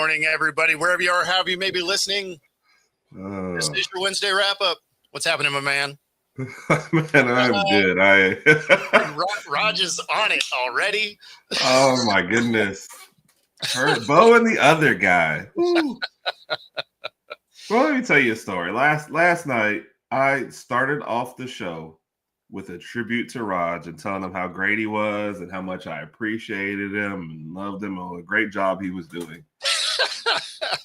morning, everybody. Wherever you are, however you may be listening, this is your Wednesday wrap-up. What's happening, my man? Man, I'm good. Raj is on it already. Oh, my goodness. Bo and the other guy. Well, let me tell you a story. Last night, I started off the show with a tribute to Raj and telling him how great he was and how much I appreciated him and loved him and what a great job he was doing.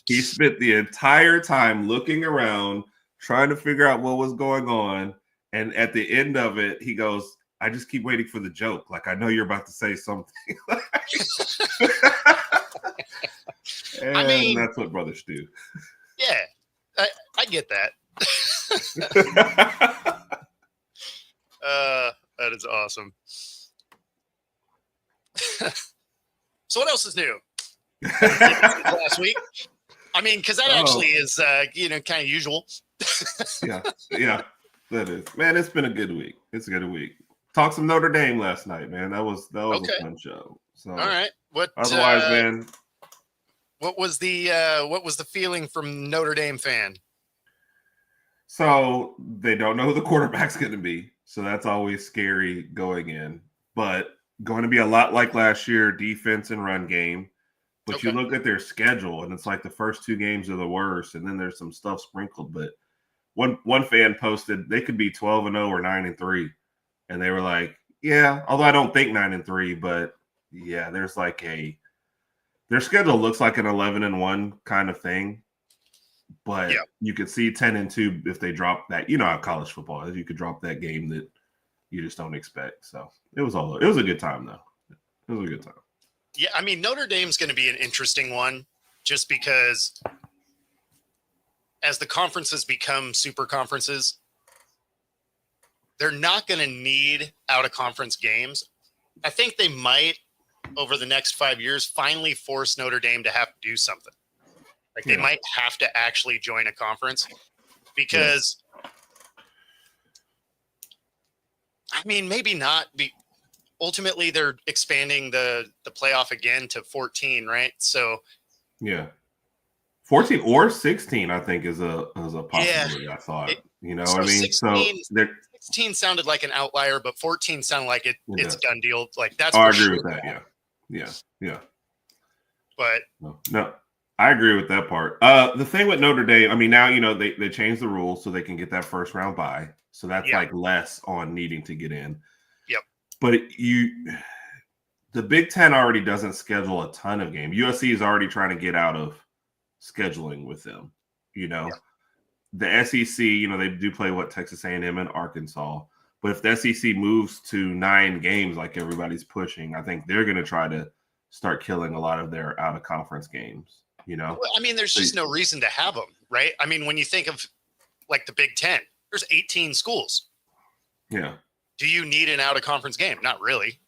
He spent the entire time looking around, trying to figure out what was going on. And at the end of it, he goes, I just keep waiting for the joke. Like, I know you're about to say something. And I mean, that's what brothers do. Yeah, I get that. That is awesome. So what else is new? Last week? I mean, because that actually is, kind of usual. Yeah, that is. Man, it's been a good week. It's a good week. Talked some Notre Dame last night, man. That was okay. A fun show. So, all right. Otherwise, man. What was the feeling from Notre Dame fan? So they don't know who the quarterback's going to be. So that's always scary going in. But going to be a lot like last year, defense and run game. But you look at their schedule, and it's like the first two games are the worst, and then there's some stuff sprinkled. But one fan posted they could be 12-0 or 9-3, and they were like, "Yeah." Although I don't think 9-3, but yeah, there's like their schedule looks like an 11-1 kind of thing. But you could see 10-2 if they drop that. You know how college football is. You could drop that game that you just don't expect. So it was a good time, though. It was a good time. Yeah, I mean, Notre Dame's going to be an interesting one just because as the conferences become super conferences, they're not going to need out-of-conference games. I think they might, over the next 5 years, finally force Notre Dame to have to do something. Like they might have to actually join a conference because, I mean, maybe not. Ultimately, they're expanding the playoff again to 14, right? So, 14 or 16, I think, is a possibility. I thought, so I mean, 16 sounded like an outlier, but 14 sounded like it's a done deal. Like that's. I agree with that. Yeah. But no. I agree with that part. The thing with Notre Dame, I mean, now, they changed the rules so they can get that first round bye. So that's like less on needing to get in. Yep. But the Big Ten already doesn't schedule a ton of games. USC is already trying to get out of scheduling with them. The SEC, they do play Texas A&M and Arkansas. But if the SEC moves to 9 games like everybody's pushing, I think they're going to try to start killing a lot of their out-of-conference games. Well, I mean, there's just no reason to have them, right? I mean, when you think of like the Big Ten, there's 18 schools. Yeah. Do you need an out-of-conference game? Not really.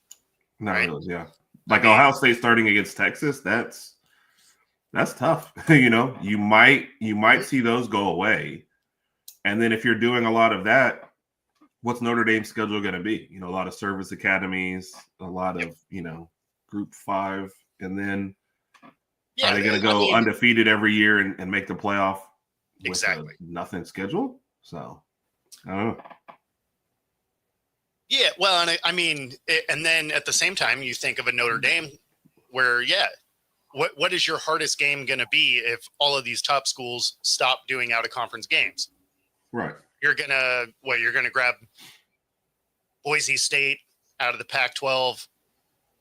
Not really, yeah. Like Ohio State starting against Texas, that's tough. You might see those go away. And then if you're doing a lot of that, what's Notre Dame's schedule going to be? A lot of service academies, a lot of, Group 5, and then are they going to go undefeated every year and make the playoff with nothing scheduled? So, I don't know. Yeah, well, and I mean, and then at the same time, you think of a Notre Dame where, what is your hardest game going to be if all of these top schools stop doing out-of-conference games? Right. You're going to grab Boise State out of the Pac-12,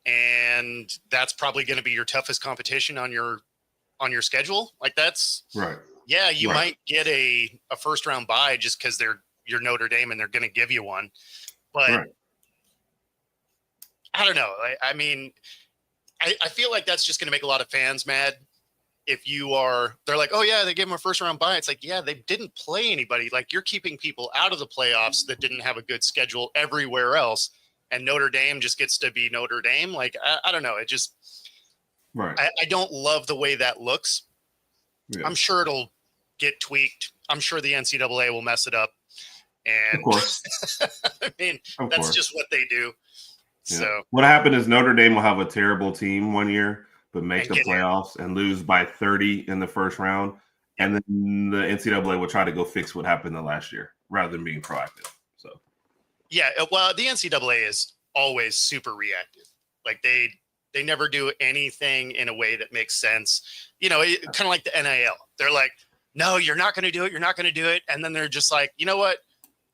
and that's probably going to be your toughest competition on your schedule. Like that's right. Yeah, you might get a first round bye just because you're Notre Dame and they're going to give you one, but I don't know. I mean, I feel like that's just going to make a lot of fans mad. If they're like, oh yeah, they gave them a first round bye. It's like, yeah, they didn't play anybody. Like you're keeping people out of the playoffs that didn't have a good schedule everywhere else. And Notre Dame just gets to be Notre Dame. Like, I don't know. It just, I don't love the way that looks. Yeah. I'm sure it'll get tweaked. I'm sure the NCAA will mess it up. And of course, I mean, that's just what they do. Yeah. So what happened is Notre Dame will have a terrible team one year, but make And the get in. playoffs and lose by 30 in the first round. And then the NCAA will try to go fix what happened the last year rather than being proactive. So, yeah, well, the NCAA is always super reactive. Like they never do anything in a way that makes sense. You know, kind of like the NIL. They're like, no, you're not going to do it. You're not going to do it. And then they're just like, you know what?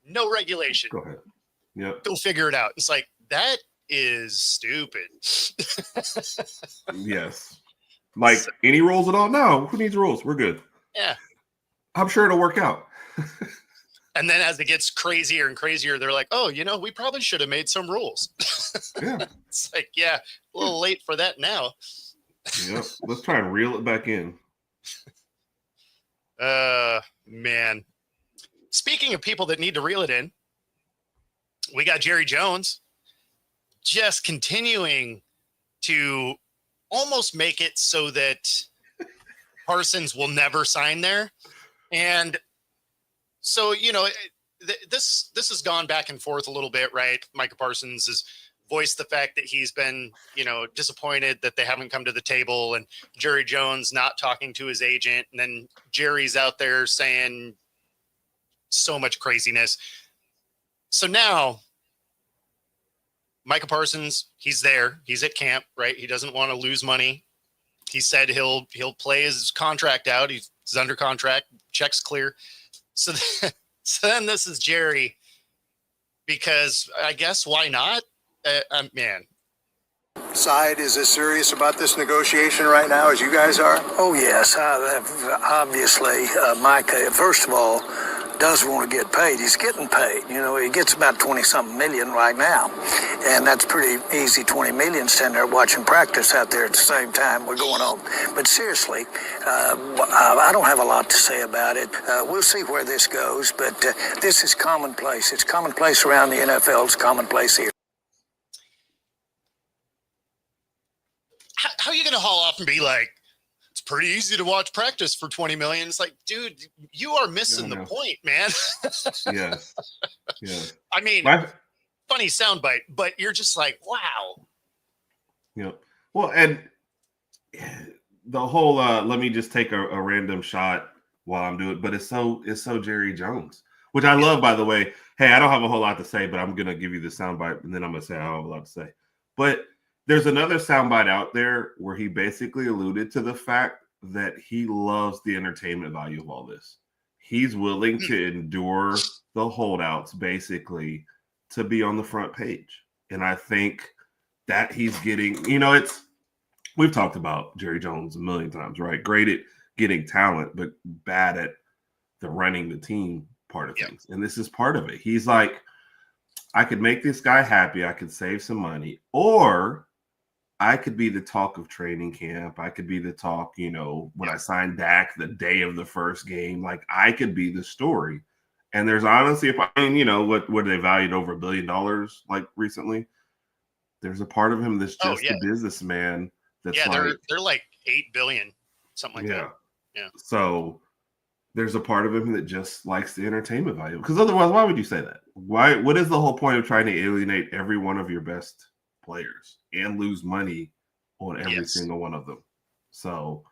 No regulation. go ahead. Yep. Go figure it out. It's like, that is stupid. Yes. Like any rules at all? No. Who needs rules? We're good. Yeah. I'm sure it'll work out. And then as it gets crazier and crazier, they're like, oh, you know, we probably should have made some rules. Yeah. It's like, yeah, a little late for that now. Yep. Let's try and reel it back in. Man. Speaking of people that need to reel it in, we got Jerry Jones just continuing to almost make it so that Parsons will never sign there. And so, you know, this has gone back and forth a little bit, right? Micah Parsons has voiced the fact that he's been, you know, disappointed that they haven't come to the table, and Jerry Jones not talking to his agent. And then Jerry's out there saying so much craziness. So now Micah Parsons, he's there. He's at camp, right? He doesn't want to lose money. He said he'll play his contract out. He's under contract. Check's clear. So then this is Jerry, because I guess why not? Man. Side is as serious about this negotiation right now as you guys are? Oh, yes. Obviously, Micah, first of all, does want to get paid. He's getting paid. You know, he gets about 20-something million right now. And that's pretty easy, 20 million, standing there watching practice out there at the same time we're going on. But seriously, I don't have a lot to say about it. We'll see where this goes, but this is commonplace. It's commonplace around the NFL. It's commonplace here. How are you going to haul off and be like, it's pretty easy to watch practice for 20 million? It's like, dude, you are missing the point, man. Yes. Yeah. I mean, funny soundbite, but you're just like, wow. Yep. Well, and the whole let me just take a random shot while I'm doing it, but it's so Jerry Jones, which I love, by the way. Hey, I don't have a whole lot to say, but I'm gonna give you the soundbite, and then I'm gonna say I don't have a lot to say. But there's another soundbite out there where he basically alluded to the fact that he loves the entertainment value of all this. He's willing to endure the holdouts, basically, to be on the front page. And I think that he's getting, you know, we've talked about Jerry Jones a million times, right? Great at getting talent, but bad at the running the team part of things. And this is part of it. He's like, I could make this guy happy. I could save some money, or I could be the talk of training camp. I could be the talk, you know, when I signed Dak the day of the first game. Like, I could be the story. And there's honestly, you know, what they valued over $1 billion like recently. There's a part of him that's just a businessman. That's they're like 8 billion, something like that. Yeah. So there's a part of him that just likes the entertainment value. Because otherwise, why would you say that? What is the whole point of trying to alienate every one of your best players and lose money on every single one of them? So,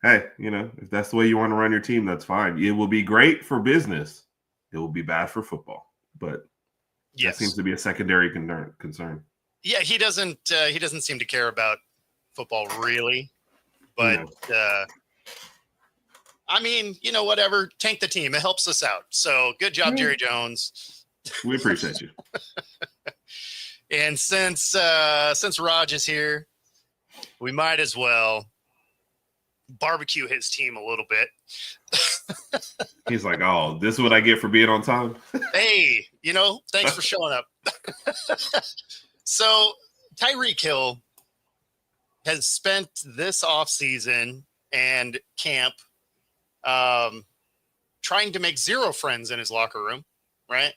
hey, you know, if that's the way you want to run your team, that's fine. It will be great for business. It will be bad for football. But that seems to be a secondary concern. Yeah, he doesn't seem to care about football really. But I mean, you know, whatever, tank the team. It helps us out. So good job, Jerry Jones. We appreciate you. And since Raj is here, we might as well barbecue his team a little bit. He's like, oh, this is what I get for being on time? Hey, you know, thanks for showing up. So Tyreek Hill has spent this offseason and camp trying to make zero friends in his locker room, right?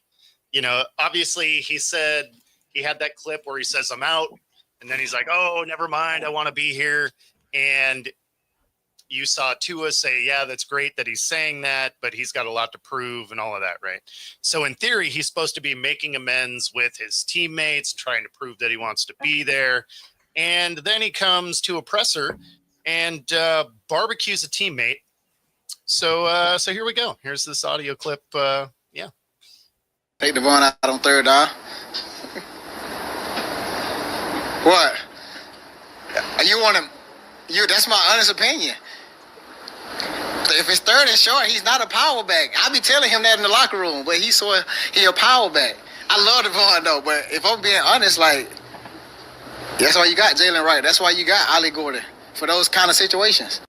You know, obviously he said he had that clip where he says, I'm out. And then he's like, oh, never mind. I want to be here. And you saw Tua say, yeah, that's great that he's saying that, but he's got a lot to prove and all of that, right? So in theory, he's supposed to be making amends with his teammates, trying to prove that he wants to be there. And then he comes to a presser and barbecues a teammate. So here we go. Here's this audio clip. Yeah. Take Devon out on third down. What? You want him? That's my honest opinion. If it's third and short, he's not a power back. I be telling him that in the locker room, but he a power back. I love Devon though, but if I'm being honest, like that's why you got Jalen Wright. That's why you got Ollie Gordon for those kind of situations.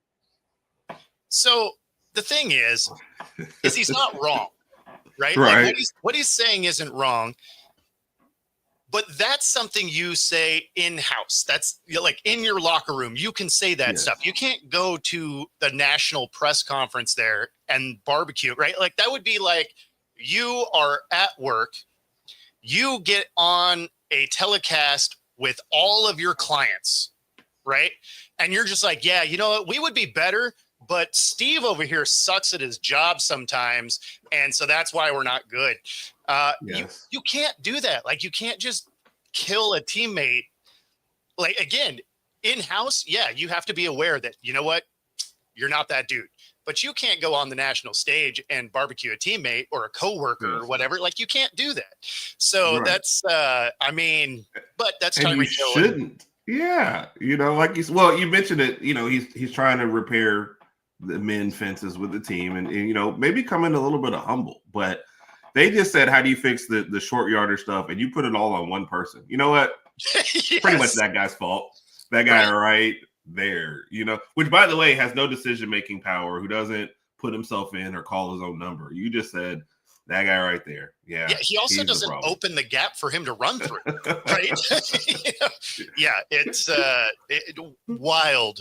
So the thing is he's not wrong, right? Right. Like what he's saying isn't wrong. But that's something you say in-house. That's like in your locker room. You can say that stuff. You can't go to the national press conference there and barbecue, right? Like that would be like you are at work. You get on a telecast with all of your clients, right? And you're just like, yeah, you know what? We would be better, but Steve over here sucks at his job sometimes. And so that's why we're not good. Yes. You can't do that. Like you can't just kill a teammate. Like again, in-house, yeah, you have to be aware that, you know what, you're not that dude. But you can't go on the national stage and barbecue a teammate or a coworker or whatever. Like you can't do that. So that's but that's Tyreek Hill. Shouldn't. Yeah. Like you mentioned it, he's trying to repair the men fences with the team and maybe come in a little bit of humble, but they just said, how do you fix the short yardage stuff? And you put it all on one person. You know what? Yes. Pretty much that guy's fault. That guy right there, which by the way, has no decision-making power, who doesn't put himself in or call his own number. You just said that guy right there. Yeah. He also doesn't open the gap for him to run through, right? Yeah. It's wild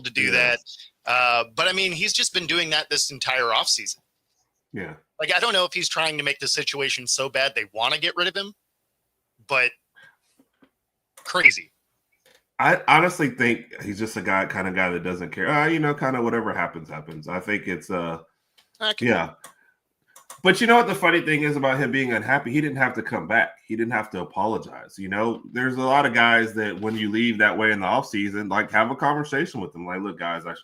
to do that. But I mean, he's just been doing that this entire offseason. Yeah. Like, I don't know if he's trying to make the situation so bad they want to get rid of him, but crazy. I honestly think he's just a kind of guy that doesn't care. Kind of whatever happens. I think it's yeah. But you know what the funny thing is about him being unhappy? He didn't have to come back. He didn't have to apologize. There's a lot of guys that when you leave that way in the offseason, like have a conversation with them. Like, look, guys, I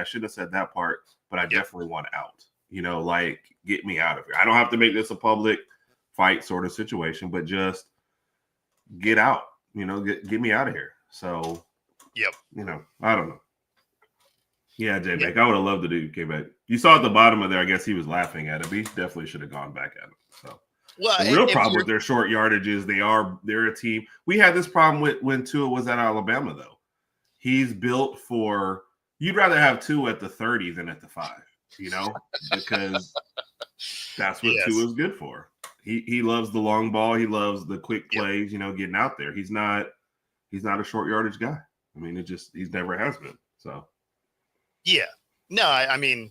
should have said that part, but I definitely want out. Like get me out of here. I don't have to make this a public fight sort of situation, but just get out, get me out of here. So, I don't know. Yeah, J-Mac, I would have loved to do K-Mac. You saw at the bottom of there, I guess he was laughing at it, but he definitely should have gone back at him. So, the real problem with their short yardage is they're a team. We had this problem with when Tua was at Alabama, though. He's built for, you'd rather have Tua at the 30 than at the 5. Because that's what Tua is good for. He loves the long ball. He loves the quick plays, getting out there. He's not a short yardage guy. I mean, he's never has been. So, yeah. No, I mean,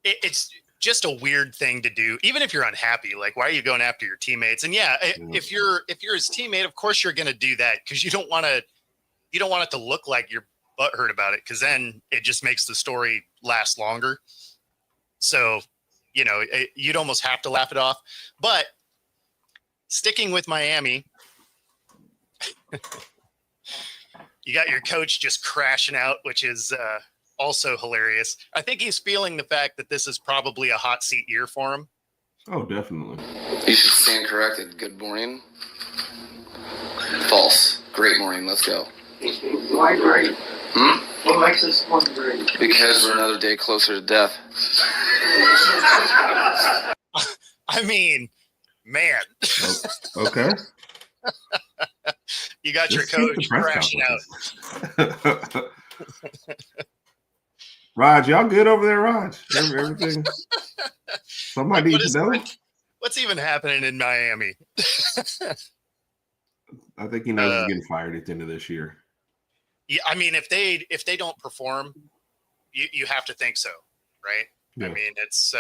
it's just a weird thing to do. Even if you're unhappy, like, why are you going after your teammates? And if you're his teammate, of course you're going to do that because you don't want it to look like you're butthurt about it, because then it just makes the story last longer. So, you'd almost have to laugh it off. But sticking with Miami, you got your coach just crashing out, which is also hilarious. I think he's feeling the fact that this is probably a hot seat year for him. Oh, definitely. You should stand corrected. Good morning. False. Great morning. Let's go. Why great? What makes this one great? Because we're another day closer to death. I mean, man. Okay. You got your coach crashing out. Raj, y'all good over there, Raj? Everything. Somebody needs to know. What's even happening in Miami? I think he knows he's getting fired at the end of this year. Yeah, I mean, if they don't perform, you have to think so, right? Yeah. I mean, it's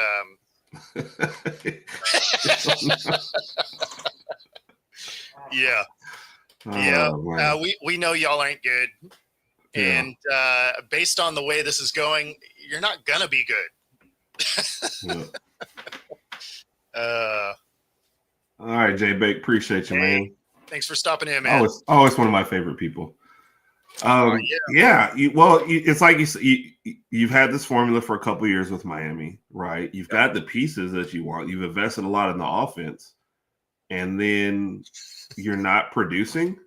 yeah. We know y'all ain't good, and based on the way this is going, you're not gonna be good. All right, J-Bake, appreciate you, man. Thanks for stopping in, man. Always one of my favorite people. It's like you've had this formula for a couple of years with Miami, right? You've got the pieces that you want. You've invested a lot in the offense, and then you're not producing.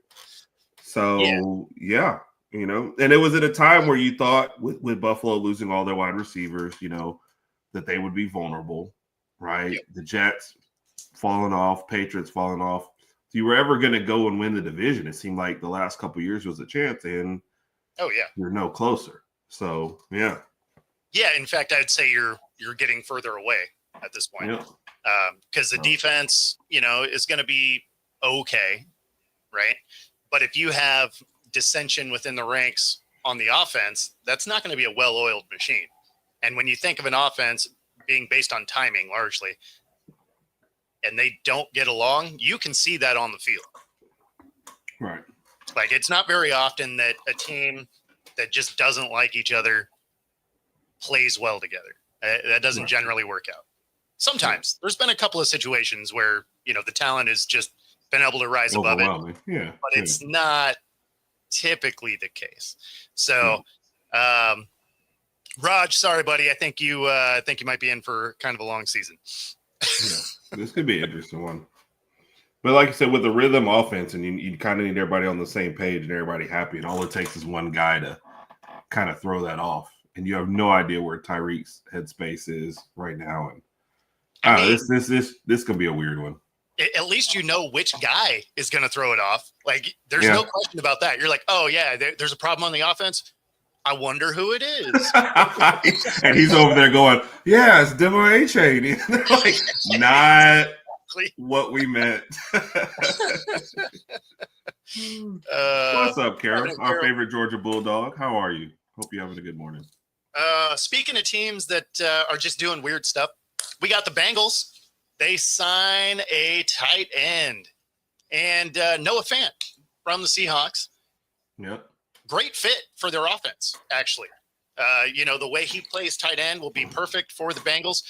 So, and it was at a time where you thought with Buffalo losing all their wide receivers, that they would be vulnerable, right? Yep. The Jets falling off, Patriots falling off. If you were ever going to go and win the division, it seemed like the last couple of years was a chance, and you're no closer. So, yeah. Yeah, in fact, I'd say you're getting further away at this point. Because the defense, is going to be okay, right? But if you have dissension within the ranks on the offense, that's not going to be a well-oiled machine. And when you think of an offense being based on timing largely, and they don't get along, you can see that on the field. Right. Like, it's not very often that a team that just doesn't like each other plays well together. That doesn't generally work out. Sometimes there's been a couple of situations where, the talent has just been able to rise above it, but it's not typically the case. So, Raj, sorry, buddy. I think you might be in for kind of a long season. This could be an interesting one. But like you said, with the rhythm offense, and you kind of need everybody on the same page and everybody happy, and all it takes is one guy to kind of throw that off. And you have no idea where Tyreek's headspace is right now. And this could be a weird one. At least you know which guy is going to throw it off. Like, there's no question about that. You're like, oh, yeah, there's a problem on the offense. I wonder who it is. And he's over there going, yeah, it's Demo A-Chain. Like, not what we meant. What's up, Carol? Our favorite Georgia Bulldog. How are you? Hope you're having a good morning. Speaking of teams that are just doing weird stuff, we got the Bengals. They sign a tight end. And Noah Fant from the Seahawks. Yep. Great fit for their offense, actually. The way he plays tight end will be perfect for the Bengals.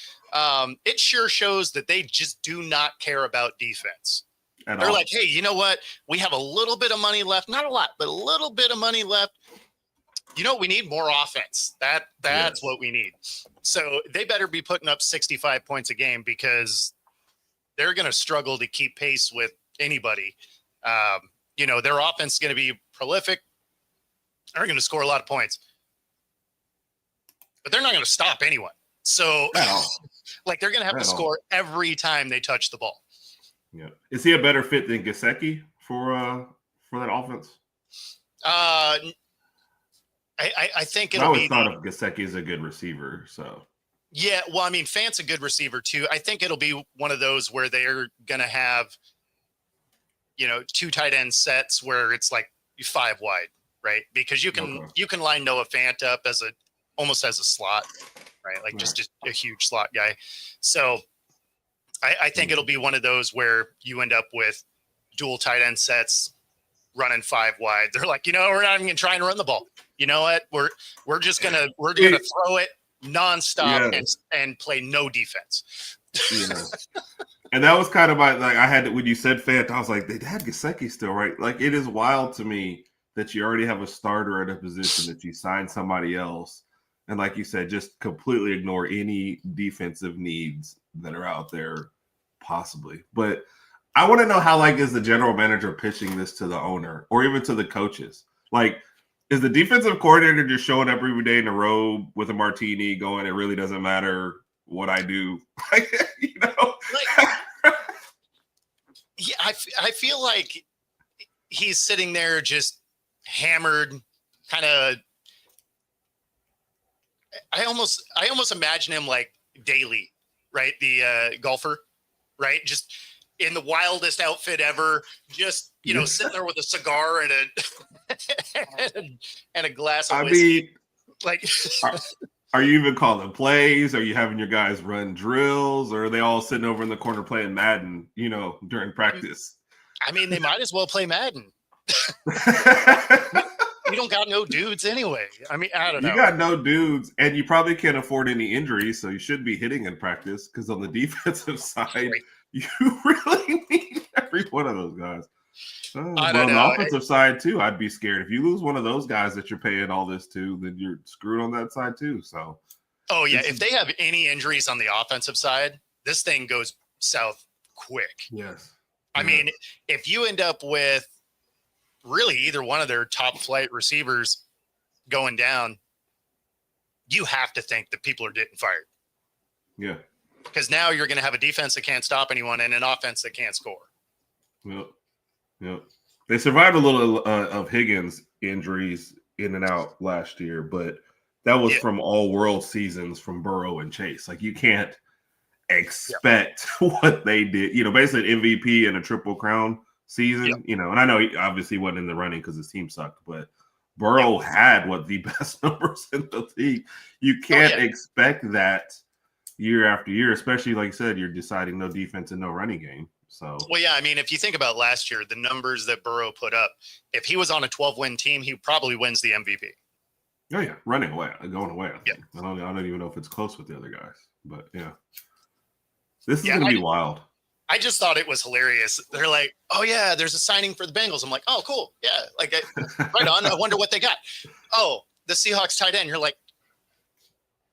It sure shows that they just do not care about defense. They're like, hey, you know what? We have a little bit of money left. Not a lot, but a little bit of money left. We need more offense. That's what we need. So they better be putting up 65 points a game, because they're going to struggle to keep pace with anybody. Their offense is going to be prolific. They're going to score a lot of points, but they're not going to stop anyone. So, they're going to have to score every time they touch the ball. Yeah. Is he a better fit than Gesicki for that offense? I think it'll I always be thought of Gesicki as a good receiver. So, yeah. Well, I mean, Fant's a good receiver too. I think it'll be one of those where they're going to have, two tight end sets where it's like 5 wide. Right, because you can line Noah Fant up almost as a slot, right? Like just a huge slot guy. So I think it'll be one of those where you end up with dual tight end sets running 5 wide. They're like, we're not even gonna try and run the ball. You know what? We're gonna throw it nonstop and play no defense. And that was kind of when you said Fant, I was like, they had Gesicki still, right? Like, it is wild to me that you already have a starter at a position, that you sign somebody else, and like you said, just completely ignore any defensive needs that are out there, possibly. But I want to know how, is the general manager pitching this to the owner or even to the coaches? Like, is the defensive coordinator just showing up every day in a robe with a martini going, it really doesn't matter what I do? Yeah, I feel like he's sitting there just hammered, kind of. I almost imagine him like Daly, right? The golfer, right? Just in the wildest outfit ever, just sitting there with a cigar and a glass of whiskey. Are you even calling plays? Are you having your guys run drills, or are they all sitting over in the corner playing Madden, during practice? I mean, they might as well play Madden. You don't got no dudes anyway. I mean, I don't know. You got no dudes, and you probably can't afford any injuries, so you should be hitting in practice, because on the defensive side, you really need every one of those guys. I But don't on the know. offensive side too, I'd be scared if you lose one of those guys that you're paying all this to, then you're screwed on that side too. So, Oh yeah, if they have any injuries on the offensive side, this thing goes south quick. yes. I mean, if you end up with really either one of their top flight receivers going down, you have to think that people are getting fired. Yeah. Because now you're going to have a defense that can't stop anyone and an offense that can't score. Yep. Yep. They survived a little of Higgins injuries in and out last year, but that was from all world seasons from Burrow and Chase. Like, you can't expect what they did. You know, basically an MVP and a triple crown season, you know, and I know he obviously wasn't in the running because his team sucked, but Burrow had the best numbers in the league. You can't expect that year after year, especially like you said, you're deciding no defense and no running game. So, well, yeah, I mean, if you think about last year, the numbers that Burrow put up, if he was on a 12-win team, he probably wins the MVP. Oh yeah, running away, going away. I don't even know if it's close with the other guys, but yeah, this is gonna be wild. I just thought it was hilarious. They're like, "Oh yeah, there's a signing for the Bengals." I'm like, "Oh cool, yeah, like right on." I wonder what they got. Oh, the Seahawks tight end. You're like,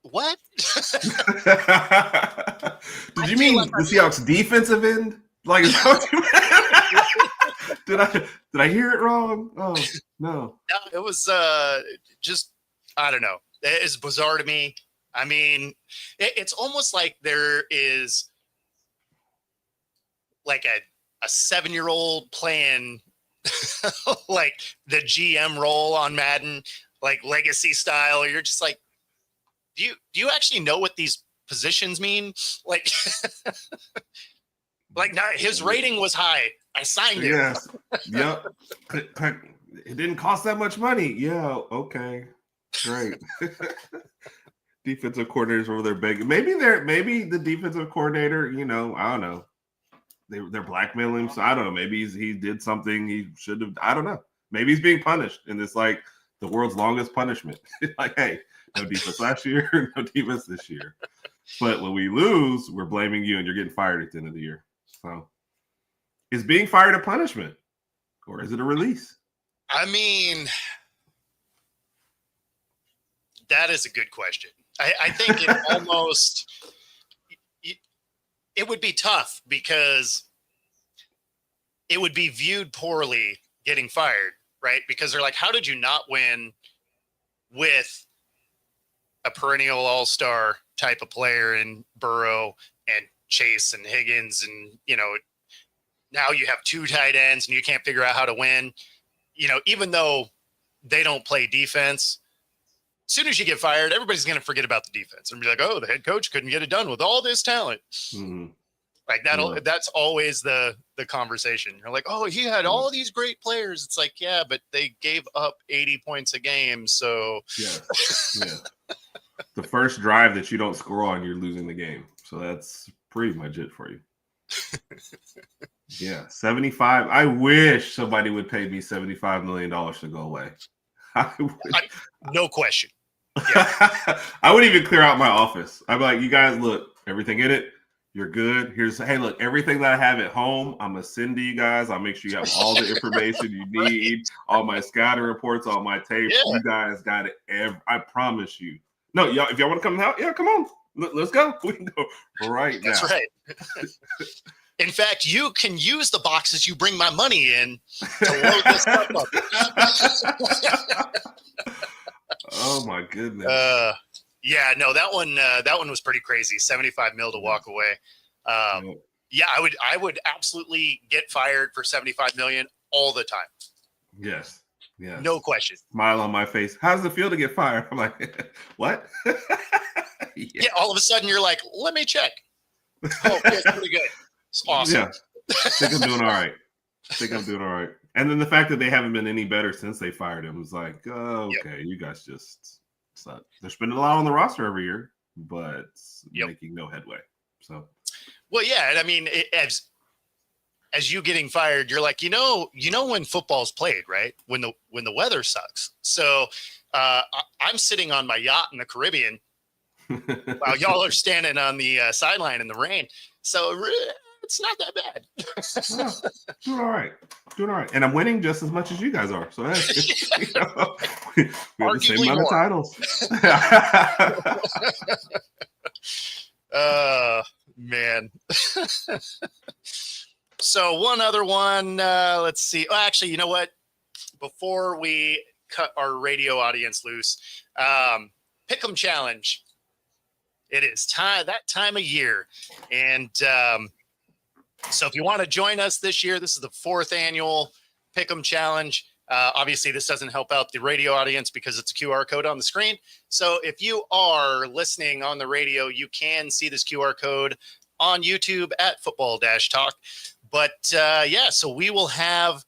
what? Did you mean the Seahawks defensive end? Like, is that what you meant? Did I hear it wrong? Oh no. No, it was just, I don't know. It's bizarre to me. I mean, it's almost like there is like a 7-year-old playing like the GM role on Madden, like legacy style. You're just like, do you actually know what these positions mean? Like, like now his rating was high. I signed him. Yes. Yep. It didn't cost that much money. Yeah. Okay. Great. Defensive coordinators over there begging. Maybe the defensive coordinator, you know, I don't know. They're blackmailing him. So I don't know. Maybe he did something he should have. I don't know. Maybe he's being punished. And it's like the world's longest punishment. Like, hey, no defense last year, no defense this year. But when we lose, we're blaming you and you're getting fired at the end of the year. So is being fired a punishment or is it a release? I mean, that is a good question. I think it almost it would be tough because it would be viewed poorly getting fired, right? Because they're like, how did you not win with a perennial all-star type of player in Burrow and Chase and Higgins, and, you know, now you have 2 tight ends and you can't figure out how to win. You know, even though they don't play defense, as soon as you get fired, everybody's going to forget about the defense and be like, oh, the head coach couldn't get it done with all this talent. Mm-hmm. Like that's always the conversation. You're like, oh, he had all these great players. It's like, yeah, but they gave up 80 points a game. So yeah. The first drive that you don't score on, you're losing the game. So that's pretty much it for you. Yeah, 75. I wish somebody would pay me $75 million to go away. No question. Yeah. I would even clear out my office. I'd be like, you guys, look, everything in it. You're good. Hey, look, everything that I have at home, I'm going to send to you guys. I'll make sure you have all the information you need, all my scouting reports, all my tapes. Yeah. You guys got it. I promise you. No, y'all, if y'all want to come out, yeah, come on. Let's go. We can go right now. That's right. In fact, you can use the boxes you bring my money in to load this stuff up. Oh, my goodness. Yeah, no, that one was pretty crazy. 75 mil to walk away. Yeah, I would absolutely get fired for 75 million all the time. Yes. Yeah. No question. Smile on my face. How does it feel to get fired? I'm like, what? Yeah, all of a sudden you're like, let me check. Oh, it's pretty good. It's awesome. Yeah. I think I'm doing all right. And then the fact that they haven't been any better since they fired him is like, oh, okay, you guys just suck. They're spending a lot on the roster every year, but making no headway. So, well, yeah, and I mean, as you getting fired, you're like, you know when football's played, right? When the weather sucks. So I'm sitting on my yacht in the Caribbean while y'all are standing on the sideline in the rain. So it's not that bad. Doing all right. Doing all right. And I'm winning just as much as you guys are. So that's, we have the same amount of titles. Man. So one other one. Let's see. Oh, actually, you know what? Before we cut our radio audience loose, Pickem Challenge. It is that time of year. And so if you want to join us this year, this is the 4th annual Pickem Challenge. Obviously, this doesn't help out the radio audience because it's a QR code on the screen. So if you are listening on the radio, you can see this QR code on YouTube at Football-Talk. But so we will have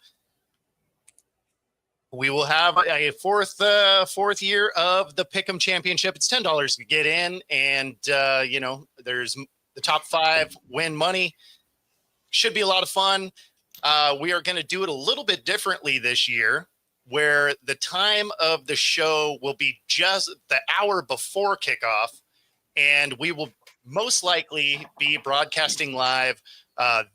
a fourth year of the Pickem Championship. It's $10 to get in, and there's the top 5 win money. Should be a lot of fun. We are going to do it a little bit differently this year, where the time of the show will be just the hour before kickoff, and we will most likely be broadcasting live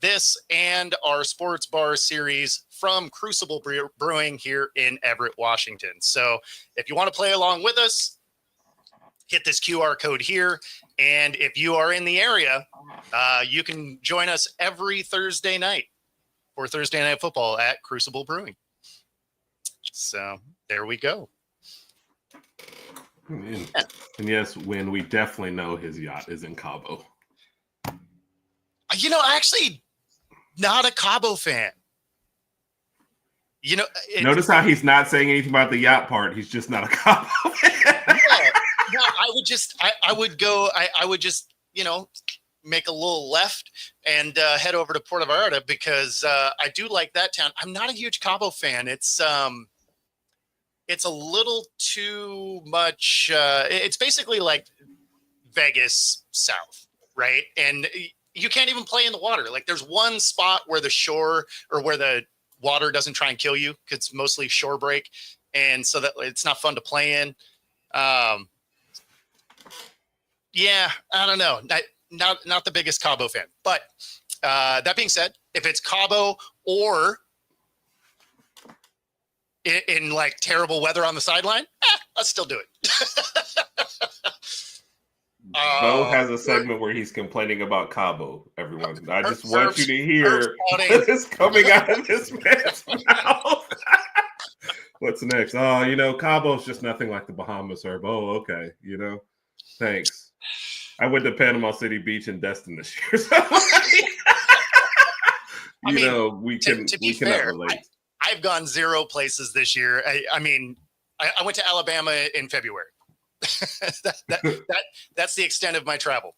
this and our sports bar series from Crucible Brewing here in Everett, Washington. So if you want to play along with us, hit this QR code here. And if you are in the area, you can join us every Thursday night for Thursday Night Football at Crucible Brewing. So there we go. And yes, when we definitely know his yacht is in Cabo. Actually, not a Cabo fan. Notice how he's not saying anything about the yacht part. He's just not a Cabo fan. No, I would just make a little left and head over to Puerto Vallarta because I do like that town. I'm not a huge Cabo fan. It's a little too much. It's basically like Vegas South, right? And you can't even play in the water. Like there's one spot where the shore or where the water doesn't try and kill you because it's mostly shore break. And so that it's not fun to play in. Yeah, I don't know. Not the biggest Cabo fan. But that being said, if it's Cabo or in like terrible weather on the sideline, let's still do it. Bo has a segment where he's complaining about Cabo, everyone. I just want you to hear what is coming out of this man's mouth. What's next? Oh, Cabo's just nothing like the Bahamas, or oh, okay, thanks. I went to Panama City Beach and Destin this year. So we can relate. I've gone 0 places this year. I went to Alabama in February. That's the extent of my travel.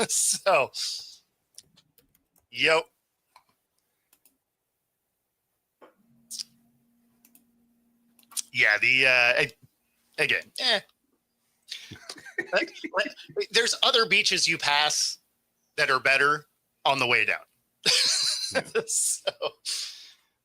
So, yep. Yeah, again, there's other beaches you pass that are better on the way down. So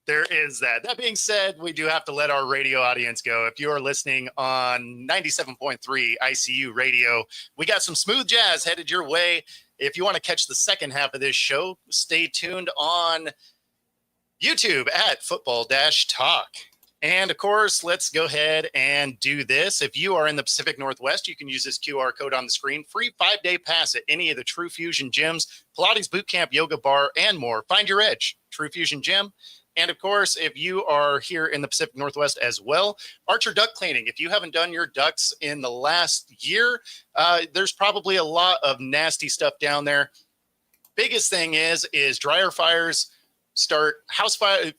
there is that. That being said, we do have to let our radio audience go. If you are listening on 97.3 ICU radio, we got some smooth jazz headed your way. If you want to catch the second half of this show, stay tuned on YouTube at Football-Talk. And of course, let's go ahead and do this. If you are in the Pacific Northwest, you can use this QR code on the screen. Free 5-day pass at any of the True Fusion gyms, Pilates boot camp, yoga bar, and more. Find your edge. True Fusion Gym. And of course, if you are here in the Pacific Northwest as well, Archer Duck Cleaning. If you haven't done your ducks in the last year, there's probably a lot of nasty stuff down there. Biggest thing is dryer fires start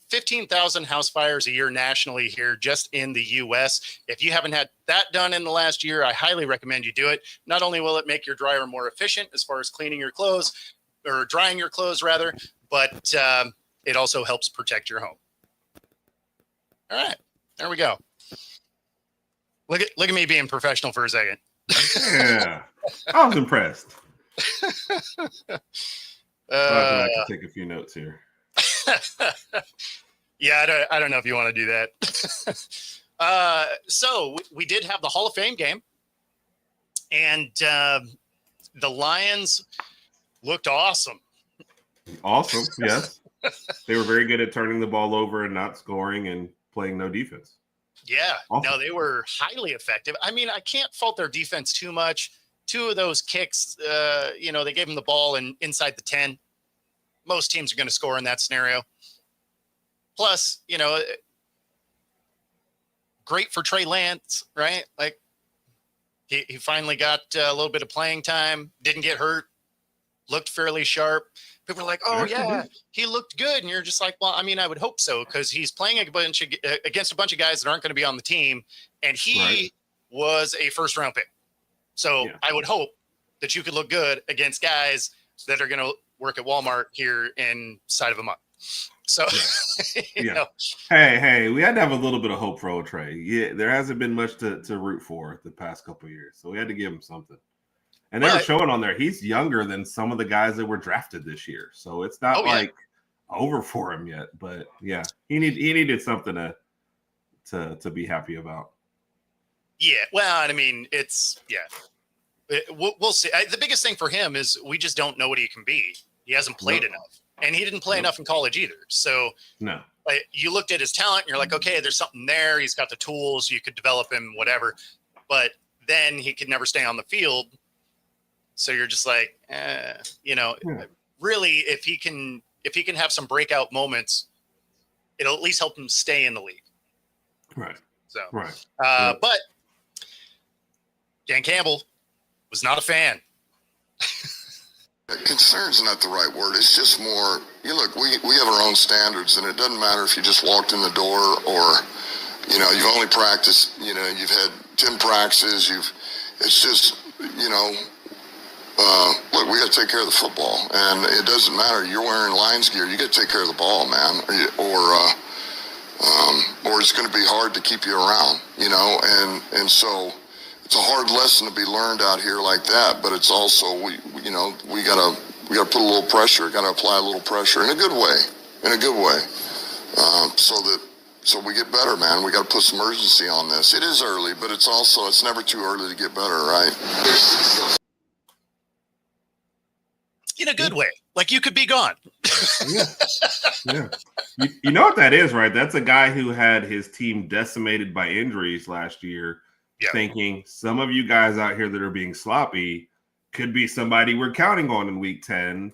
15,000 house fires a year nationally here just in the U.S. If you haven't had that done in the last year, I highly recommend you do it. Not only will it make your dryer more efficient as far as cleaning your clothes or drying your clothes rather, but it also helps protect your home. All right, there we go. Look at me being professional for a second. Yeah, I was impressed. I can take a few notes here. Yeah, I don't know if you want to do that. So we did have the Hall of Fame game, and the Lions looked awesome. Awesome. Yes. They were very good at turning the ball over and not scoring and playing no defense. Yeah. Awesome. No, they were highly effective. I mean, I can't fault their defense too much. 2 of those kicks, they gave them the ball inside the 10. Most teams are going to score in that scenario. Plus, great for Trey Lance, right? Like he finally got a little bit of playing time, didn't get hurt, looked fairly sharp. People are like, oh yeah, he looked good. And you're just like, well, I mean, I would hope so. Cause he's playing against a bunch of guys that aren't going to be on the team. And he was a first round pick. So I would hope that you could look good against guys that are going to work at Walmart here inside of a month. So, Hey, we had to have a little bit of hope for old Trey. Yeah, there hasn't been much to root for the past couple of years, so we had to give him something. And they were showing on there he's younger than some of the guys that were drafted this year, so it's not over for him yet. But yeah, he needed something to be happy about. Yeah, well, I mean, we'll see. The biggest thing for him is we just don't know what he can be. He hasn't played enough. And he didn't play enough in college either. So you looked at his talent and you're like, okay, there's something there. He's got the tools. You could develop him, whatever. But then he could never stay on the field. So you're just like, really, if he can have some breakout moments, it'll at least help him stay in the league. Right. So, but Dan Campbell was not a fan. Concern's not the right word. It's just more, look, we have our own standards, and it doesn't matter if you just walked in the door or, you've only practiced, you've had 10 practices, it's just, look, we got to take care of the football, and it doesn't matter. You're wearing Lions gear, you got to take care of the ball, man, or it's going to be hard to keep you around, and so it's a hard lesson to be learned out here like that, but it's also we gotta put a little pressure, gotta apply a little pressure in a good way, so we get better, man. We gotta put some urgency on this. It is early, but it's never too early to get better, right? In a good way, like you could be gone. Yeah. You know what that is, right? That's a guy who had his team decimated by injuries last year. Thinking some of you guys out here that are being sloppy could be somebody we're counting on in week 10,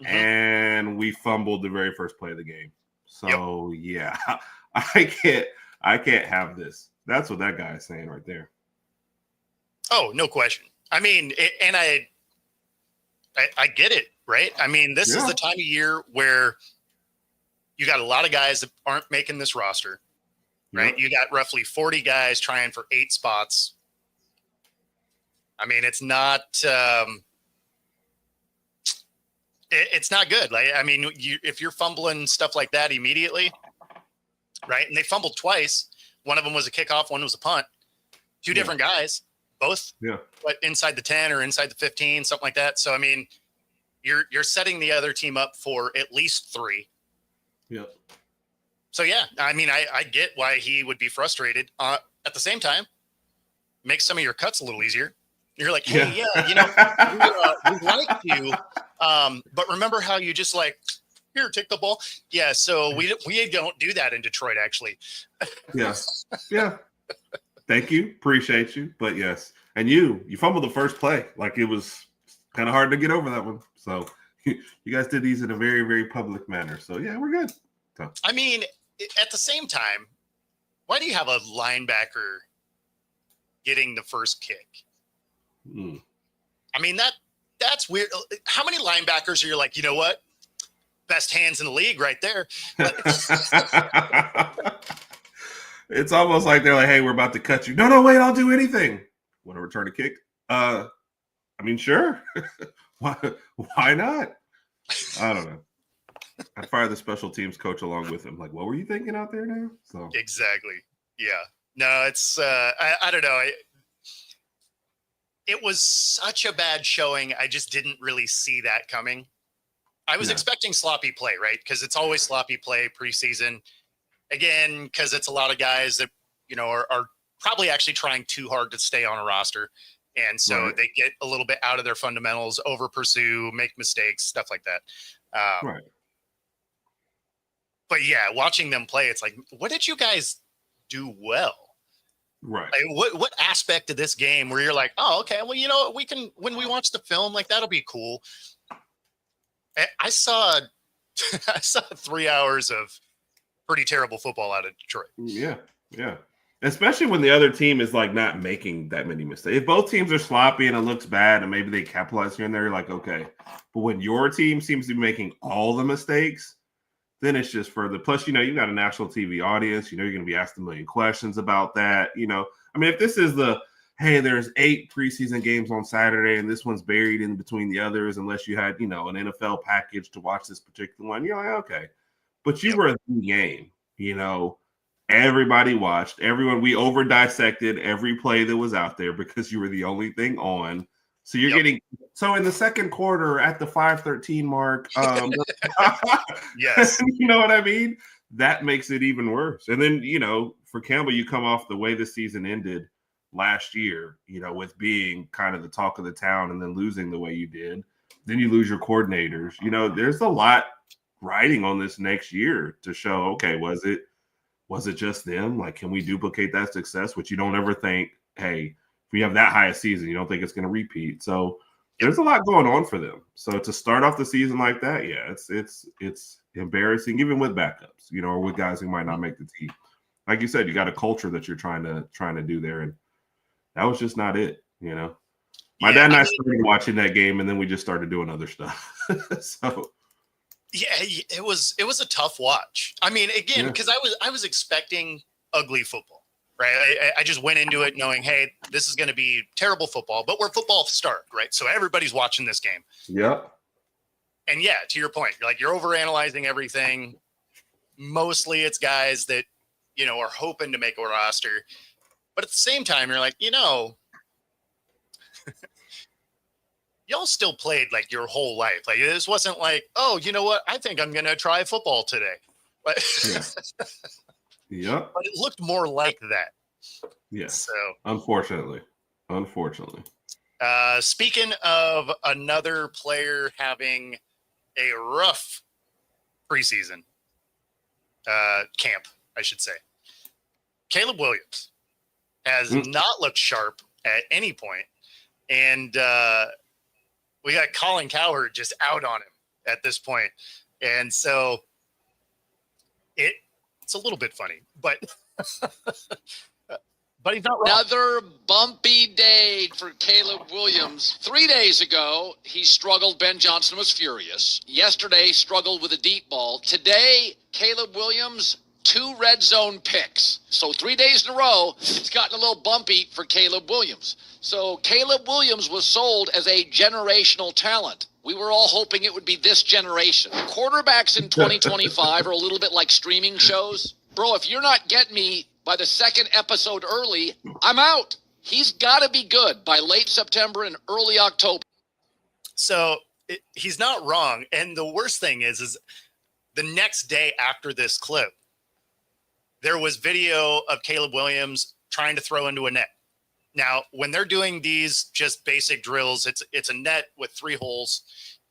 and we fumbled the very first play of the game. So I can't have this. That's what that guy is saying right there. Oh, no question. I mean, and I get it, right? I mean, this is the time of year where you got a lot of guys that aren't making this roster. Right. You got roughly 40 guys trying for 8 spots. I mean, it's not it's not good. Like, I mean, if you're fumbling stuff like that immediately, right? And they fumbled twice. One of them was a kickoff. One was a punt. 2 different guys, both inside the 10 or inside the 15, something like that. So, I mean, you're setting the other team up for at least 3. Yep. So, I mean, I get why he would be frustrated. At the same time, make some of your cuts a little easier. You're like, hey, we like you. But remember how you just like, here, take the ball. Yeah, so we don't do that in Detroit, actually. Yeah. Thank you. Appreciate you. But yes. And you fumbled the first play. Like, it was kind of hard to get over that one. So you guys did these in a very, very public manner. So, yeah, we're good. So. I mean, at the same time, why do you have a linebacker getting the first kick? I mean, that's weird. How many linebackers are you like, you know what? Best hands in the league right there. It's almost like they're like, hey, we're about to cut you. No, wait, I'll do anything. Want to return a kick? I mean, sure. Why not? I don't know. I'd fire the special teams coach along with him. Like, what were you thinking out there now? So exactly. Yeah. No, it's I don't know. It was such a bad showing. I just didn't really see that coming. I was expecting sloppy play, right? Because it's always sloppy play preseason. Again, because it's a lot of guys that, are probably actually trying too hard to stay on a roster. And so they get a little bit out of their fundamentals, over pursue, make mistakes, stuff like that. Right. But yeah, watching them play, it's like, what did you guys do well? Right. Like, what aspect of this game where you're like, oh, okay, well, you know, we can, when we watch the film, like, that'll be cool. I saw 3 hours of pretty terrible football out of Detroit. Yeah. Yeah. Especially when the other team is like not making that many mistakes. If both teams are sloppy and it looks bad and maybe they capitalize here and there, you're like, okay. But when your team seems to be making all the mistakes, then it's just further. Plus, you know, you got a national TV audience. You know, you're going to be asked a million questions about that. You know, I mean, if this is hey, there's 8 preseason games on Saturday and this one's buried in between the others, unless you had, you know, an NFL package to watch this particular one, you're like, okay. But you were in the game, you know. Everybody watched. Everyone, we over dissected every play that was out there because you were the only thing on. So you're getting in the second quarter at the 5:13 mark. Yes, you know what I mean? That makes it even worse. And then, you know, for Campbell, you come off the way the season ended last year, you know, with being kind of the talk of the town and then losing the way you did. Then you lose your coordinators. You know, there's a lot riding on this next year to show, okay, was it just them? Like, can we duplicate that success? Which you don't ever think, hey, if we have that high a season, you don't think it's going to repeat. So there's a lot going on for them. So to start off the season like that, yeah, it's embarrassing, even with backups, you know, or with guys who might not make the team. Like you said, you got a culture that you're trying to do there, and that was just not it, you know. My dad and I started watching that game, and then we just started doing other stuff. So. Yeah, it was a tough watch. I mean, again, because I was expecting ugly football, right? I just went into it knowing, hey, this is going to be terrible football, but we're football starved, right? So everybody's watching this game. Yep. And yeah, to your point, you're overanalyzing everything. Mostly it's guys that, you know, are hoping to make a roster. But at the same time, you're like, you know, y'all still played like your whole life. Like, this wasn't like, oh, you know what? I think I'm going to try football today. But, Yep. But it looked more like that. Yes. So, unfortunately. Speaking of another player having a rough preseason camp, I should say, Caleb Williams has not looked sharp at any point. And, we got Colin Cowherd just out on him at this point. And so it's a little bit funny, but he's not wrong. Another bumpy day for Caleb Williams. 3 days ago, he struggled. Ben Johnson was furious. Yesterday, struggled with a deep ball. Today, Caleb Williams, 2 red zone picks. So 3 days in a row, it's gotten a little bumpy for Caleb Williams. So Caleb Williams was sold as a generational talent. We were all hoping it would be this generation. Quarterbacks in 2025 are a little bit like streaming shows. Bro, if you're not getting me by the second episode early, I'm out. He's got to be good by late September and early October. So he's not wrong. And the worst thing is the next day after this clip, there was video of Caleb Williams trying to throw into a net. Now, when they're doing these just basic drills, it's a net with 3 holes,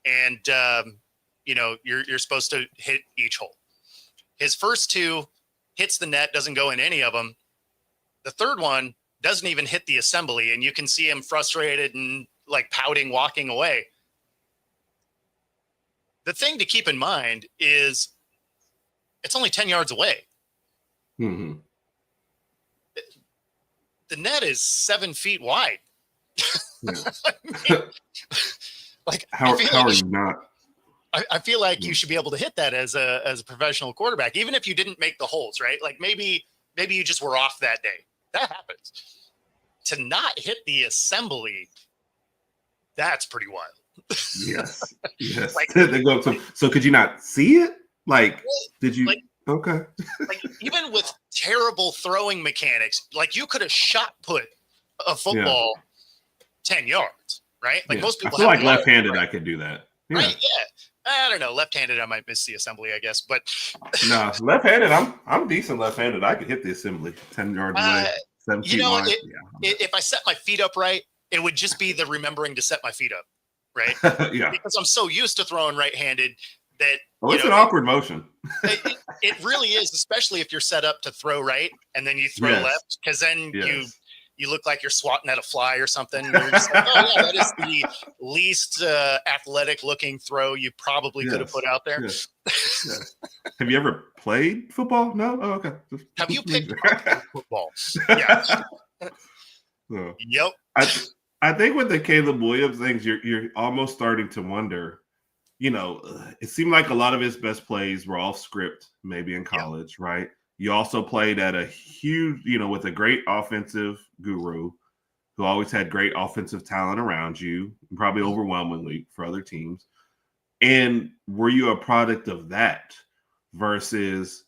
and you know, you're supposed to hit each hole. His first 2 hits the net, doesn't go in any of them. The third one doesn't even hit the assembly, and you can see him frustrated and like pouting, walking away. The thing to keep in mind is it's only 10 yards away. Mm-hmm. The net is 7 feet wide. Yeah. I mean, like, how are you not? I feel like you should be able to hit that as a professional quarterback, even if you didn't make the holes, right? Like maybe you just were off that day. That happens. To not hit the assembly, that's pretty wild. Yes. Yes. Like, they go so could you not see it? Like, did you? Like, okay. Like, even with terrible throwing mechanics, like you could have shot put a football 10 yards, right? Like most people I feel like have left-handed, right? I could do that. Yeah. Right? Yeah. I don't know. Left-handed, I might miss the assembly, I guess. But no, left-handed, I'm decent left-handed. I could hit the assembly 10 yards away, 7 feet wide. If I set my feet up right, it would just be the remembering to set my feet up, right? Yeah. Because I'm so used to throwing right-handed that it's an awkward motion. It really is, especially if you're set up to throw right and then you throw left, because then you look like you're swatting at a fly or something. You're just like, oh yeah, that is the least athletic looking throw you probably could have put out there. Yes. Have you ever played football? No? Oh, okay. Have you picked up football? Yeah. So, yep. I think with the Caleb Williams things, you're almost starting to wonder, it seemed like a lot of his best plays were off script, maybe in college, right? You also played at a huge, with a great offensive guru who always had great offensive talent around you, probably overwhelmingly for other teams. And were you a product of that versus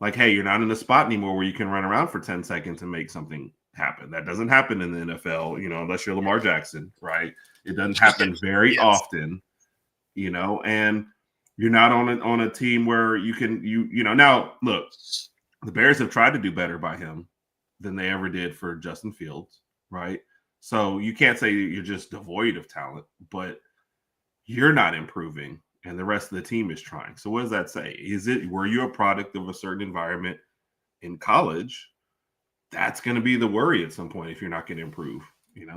like, hey, you're not in a spot anymore where you can run around for 10 seconds and make something happen? That doesn't happen in the NFL, unless you're Lamar Jackson, right? It doesn't happen very often, and you're not on a team where you can, now look, the Bears have tried to do better by him than they ever did for Justin Fields, right? So you can't say you're just devoid of talent, but you're not improving and the rest of the team is trying. So what does that say? Were you a product of a certain environment in college? That's going to be the worry at some point if you're not going to improve,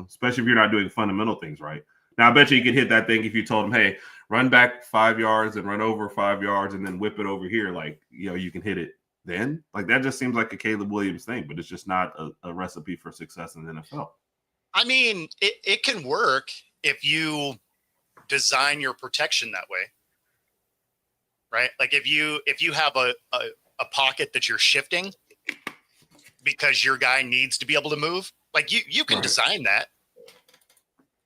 especially if you're not doing fundamental things right. Now, I bet you could hit that thing if you told him, hey, run back 5 yards and run over 5 yards and then whip it over here. Like, you can hit it then. Like, that just seems like a Caleb Williams thing, but it's just not a recipe for success in the NFL. I mean, it can work if you design your protection that way, right? Like if you have a pocket that you're shifting because your guy needs to be able to move, like you can design that.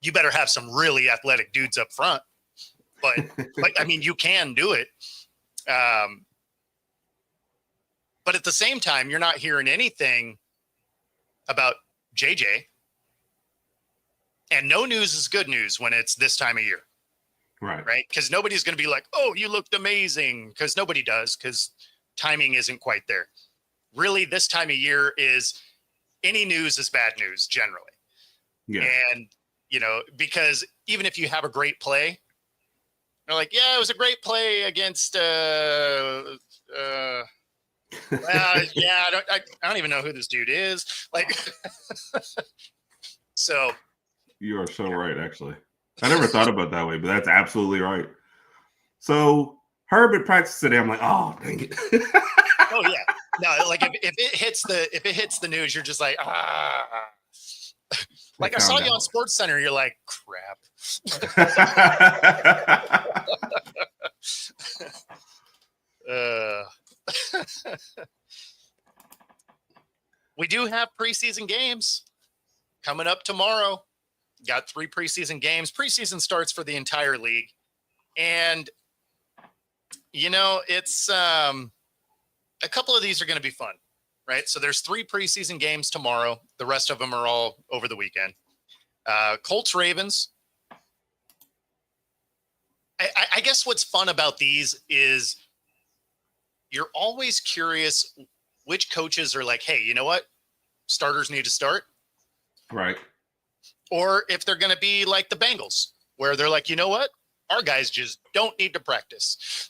You better have some really athletic dudes up front, but I mean, you can do it. But at the same time, you're not hearing anything about JJ. And no news is good news when it's this time of year. Right. Because nobody's going to be like, oh, you looked amazing. Because nobody does, because timing isn't quite there. Really, this time of year is any news is bad news generally. Yeah. And, because even if you have a great play, they're like, yeah, it was a great play against, well, yeah, I don't even know who this dude is. Like, so. You are so right, actually. I never thought about it that way, but that's absolutely right. So Herbert practiced today. I'm like, oh, dang it. Oh yeah. No, like if it hits the news, you're just like, ah. Like I saw you on Sports Center. You're like, crap. We do have preseason games coming up tomorrow. Got 3 preseason games. Preseason starts for the entire league. And, it's a couple of these are going to be fun, right? So there's 3 preseason games tomorrow. The rest of them are all over the weekend. Colts, Ravens. I guess what's fun about these is you're always curious which coaches are like, hey, you know what? Starters need to start. Right. Or if they're going to be like the Bengals, where they're like, you know what? Our guys just don't need to practice.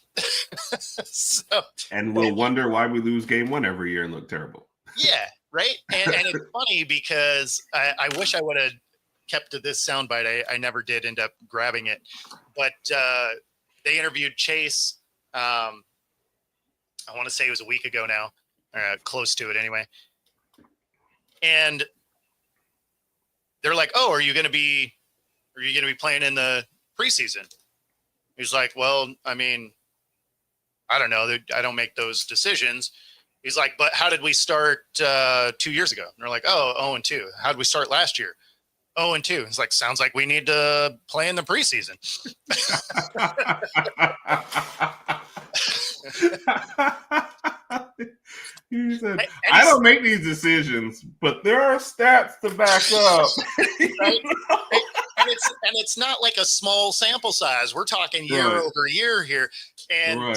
And we'll wonder why we lose game 1 every year and look terrible. Yeah, right? And it's funny because I wish I would have kept to this soundbite. I never did end up grabbing it. But they interviewed Chase, I want to say it was a week ago now, close to it anyway. And they're like, oh, are you going to be playing in the preseason? He's like, well, I mean, I don't know. I don't make those decisions. He's like, but how did we start 2 years ago? And they're like, oh, 0-2. How did we start last year? 0-2. It's like, sounds like we need to play in the preseason. He said, I don't make these decisions, but there are stats to back up. Right? And it's not like a small sample size. We're talking year over year here. And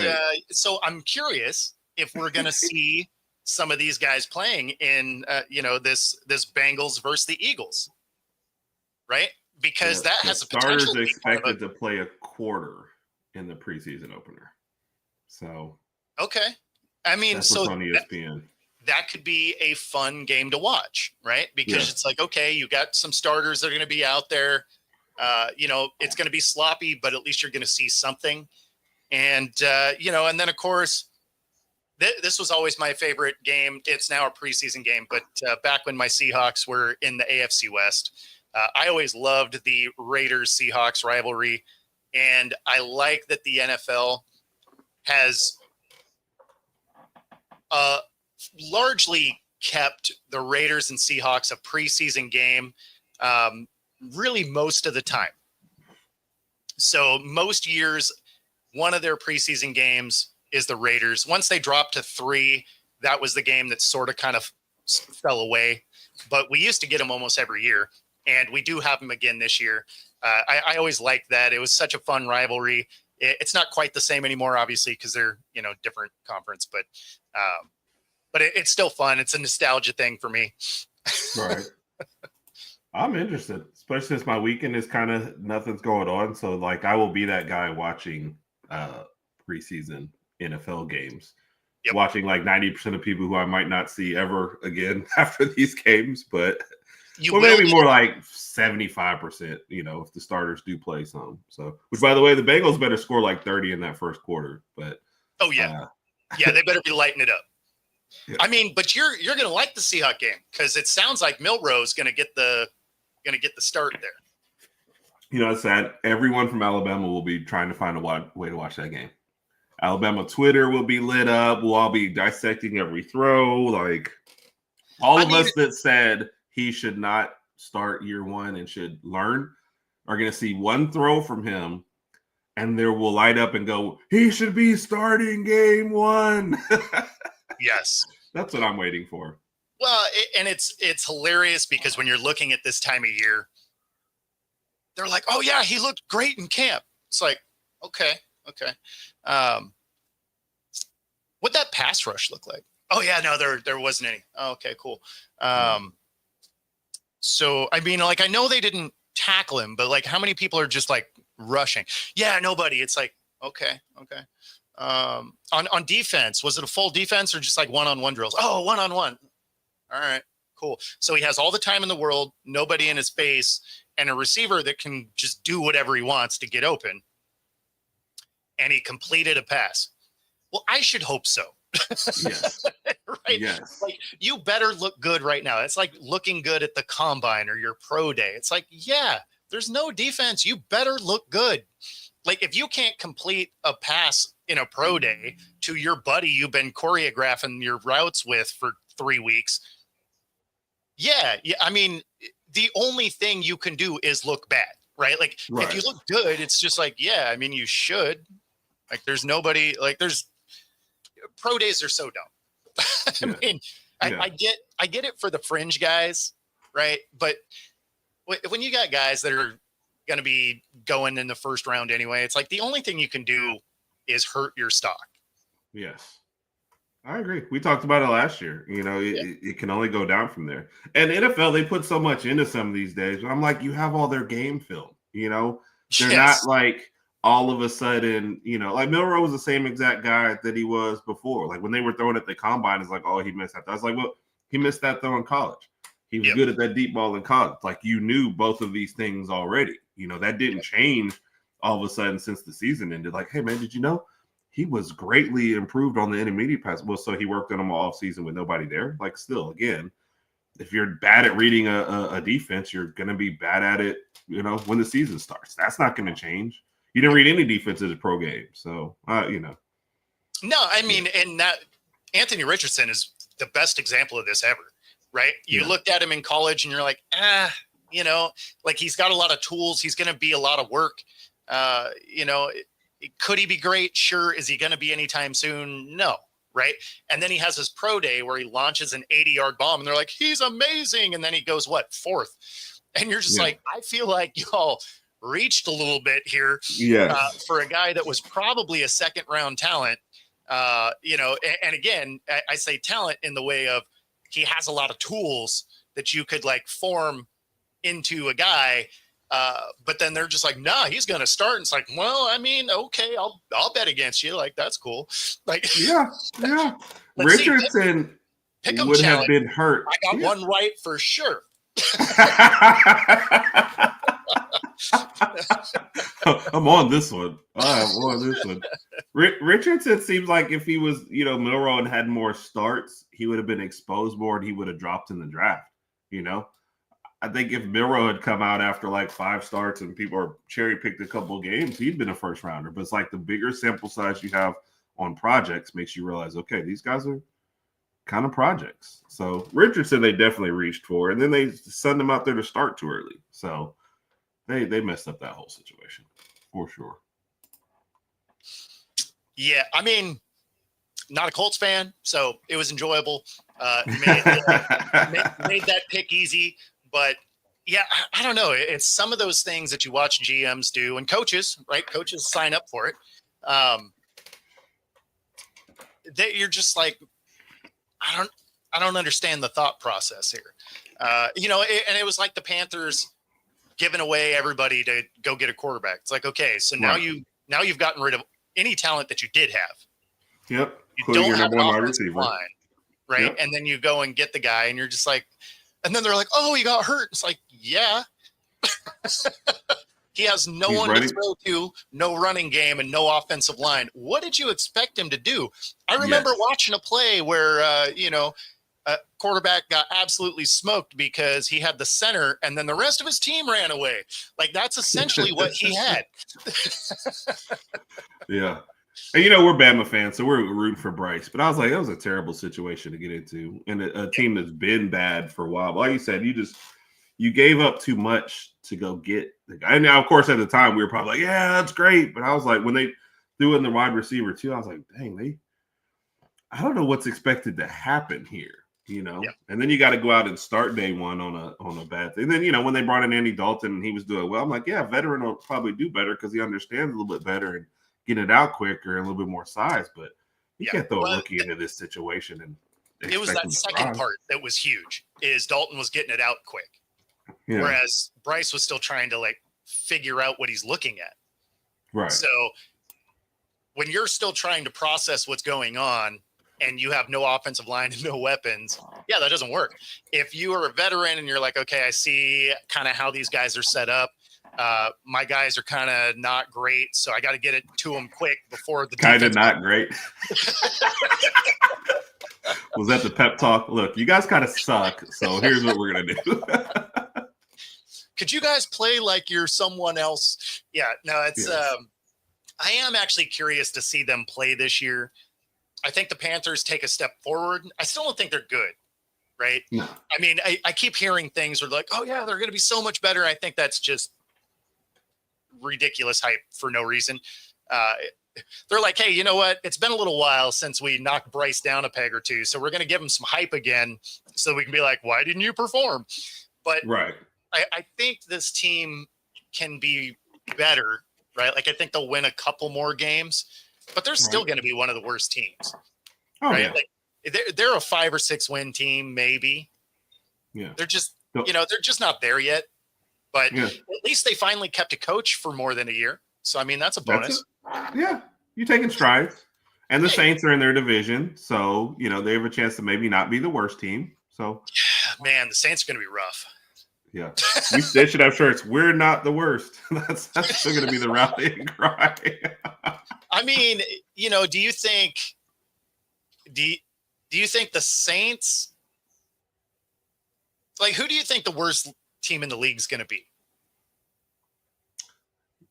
so I'm curious if we're going to see some of these guys playing in, this Bengals versus the Eagles, right? Because that has a potential. Starters expected to play a quarter in the preseason opener. So okay. I mean, that's what's on ESPN. That could be a fun game to watch, right? Because it's like, okay, you got some starters that are going to be out there. It's going to be sloppy, but at least you're going to see something. And, and then, of course, this was always my favorite game. It's now a preseason game, but back when my Seahawks were in the AFC West, I always loved the Raiders-Seahawks rivalry. And I like that the NFL has largely kept the Raiders and Seahawks a preseason game really most of the time. So most years, one of their preseason games is the Raiders. Once they dropped to 3, that was the game that sort of kind of fell away. But we used to get them almost every year, and we do have them again this year. I always liked that. It was such a fun rivalry. It's not quite the same anymore, obviously, because they're different conference, but it's still fun. It's a nostalgia thing for me. Right. I'm interested, especially since my weekend is kind of nothing's going on. So like I will be that guy watching preseason NFL games, watching like 90% of people who I might not see ever again after these games, but maybe more like 75%, if the starters do play some. So, which by the way, the Bengals better score like 30 in that first quarter, but they better be lighting it up. Yeah. I mean, but you're going to like the Seahawks game because it sounds like Milroe's going to get the start there. It's sad. Everyone from Alabama will be trying to find a way to watch that game. Alabama Twitter will be lit up. We'll all be dissecting every throw. Like all of us that said he should not start year one and should learn are going to see one throw from him, and there will light up and go, he should be starting game one. Yes. That's what I'm waiting for. Well, and it's hilarious because when you're looking at this time of year, they're like, oh, yeah, he looked great in camp. It's like, okay. What'd that pass rush look like? Oh, yeah, no, there wasn't any. Oh, okay, cool. So, I mean, like, I know they didn't tackle him, but, like, how many people are just, like, rushing? Yeah, nobody. It's like, okay. On defense, was it a full defense or just like one-on-one drills? Oh, one-on-one. All right, cool. So he has all the time in the world, nobody in his face, and a receiver that can just do whatever he wants to get open. And he completed a pass. Well, I should hope so. Yes. Right? Yes. Like, you better look good right now. It's like looking good at the combine or your pro day. It's like, yeah, there's no defense. You better look good. Like, if you can't complete a pass in a pro day to your buddy you've been choreographing your routes with for 3 weeks, I mean, the only thing you can do is look bad, right? Like, if you look good, it's just like, I mean, you should. Like, there's nobody, like, pro days are so dumb. I mean, I get it for the fringe guys, right? But when you got guys that are going to be going in the first round anyway, it's like the only thing you can do is hurt your stock. Yes, I agree. We talked about it last year. It can only go down from there. And NFL, they put so much into some of these days. I'm like, you have all their game film. They're not like all of a sudden, like Milroe was the same exact guy that he was before. Like when they were throwing at the combine, it's like, oh, he missed that. I was like, well, he missed that throw in college. He was good at that deep ball in college. Like, you knew both of these things already. That didn't change all of a sudden since the season ended. Like, hey, man, did you know he was greatly improved on the intermediate pass? Well, so he worked on them all season with nobody there. Like, still, again, if you're bad at reading a defense, you're going to be bad at it, when the season starts. That's not going to change. You didn't read any defense as a pro game. So, No, I mean, and that Anthony Richardson is the best example of this ever. Right? You looked at him in college and you're like, like he's got a lot of tools. He's going to be a lot of work. Could he be great? Sure. Is he going to be anytime soon? No. Right. And then he has his pro day where he launches an 80-yard bomb and they're like, he's amazing. And then he goes, fourth? And you're just like, I feel like y'all reached a little bit here for a guy that was probably a second round talent. And again, I say talent in the way of, he has a lot of tools that you could like form into a guy But then they're just like, nah, he's going to start. And it's like, well, I mean, okay, I'll bet against you. Like, that's cool. Like, yeah. Richardson Pickem would have challenge. been hurt. I got one right for sure. I'm on this one. I'm on this one. Richardson seems like if he was, Milroe and had more starts, he would have been exposed more and he would have dropped in the draft. I think if Milroe had come out after like 5 starts and people are cherry picked a couple of games, he'd been a first rounder. But it's like the bigger sample size you have on projects makes you realize, okay, these guys are kind of projects. So Richardson, they definitely reached for, and then they sent him out there to start too early. So they messed up that whole situation for sure. Yeah, I mean, not a Colts fan, so it was enjoyable. Made that pick easy, but yeah, I don't know. It's some of those things that you watch GMs do and coaches, right? Coaches sign up for it. You're just like, I don't understand the thought process here. And it was like the Panthers giving away everybody to go get a quarterback. It's like, okay, so now you've gotten rid of any talent that you did have. Yep. You don't have an offensive line, right? Yep. And then you go and get the guy, and you're just like, and then they're like, oh, he got hurt. It's like, yeah. He has no one to throw to, no running game, and no offensive line. What did you expect him to do? I remember watching a play where, a quarterback got absolutely smoked because he had the center, and then the rest of his team ran away. Like, that's essentially what he had. Yeah. And, we're Bama fans, so we're rooting for Bryce. But I was like, that was a terrible situation to get into. And a team that's been bad for a while. Like you said, you gave up too much to go get the guy. And now, of course, at the time, we were probably like, yeah, that's great. But I was like, when they threw in the wide receiver, too, I was like, dang, I don't know what's expected to happen here, Yeah. And then you got to go out and start day one on a bad thing. And then, when they brought in Andy Dalton and he was doing well, I'm like, yeah, veteran will probably do better because he understands a little bit better and get it out quicker and a little bit more size. But you can't throw a rookie into this situation. And it was that second part that was huge, is Dalton was getting it out quick. Yeah. Whereas Bryce was still trying to figure out what he's looking at. Right. So when you're still trying to process what's going on and you have no offensive line and no weapons, yeah, that doesn't work. If you are a veteran and you're like, okay, I see kind of how these guys are set up. My guys are kind of not great, so I got to get it to them quick before the kind of not great. Was that the pep talk? Look, you guys kind of suck, so here's what we're gonna do. Could you guys play like you're someone else? Yeah, no, it's. Yes. I am actually curious to see them play this year. I think the Panthers take a step forward. I still don't think they're good, right? No. I mean, I keep hearing things where like, oh yeah, they're going to be so much better. I think that's just ridiculous hype for no reason. They're like, hey, you know what? It's been a little while since we knocked Bryce down a peg or two, so we're going to give him some hype again so we can be like, why didn't you perform? But right. I think this team can be better, right? Like, I think they'll win a couple more games, but they're still going to be one of the worst teams, right? Yeah. Like, they're a 5 or 6 win team, maybe. Yeah. They're just, they're just not there yet. But at least they finally kept a coach for more than a year. So, I mean, that's a bonus. Yeah. You're taking strides. And the Saints are in their division. So, they have a chance to maybe not be the worst team. So, man, the Saints are going to be rough. Yeah. They should have shirts. We're not the worst. That's still going to be the rallying cry. I mean, do you think the Saints, like, who do you think the worst team in the league is going to be?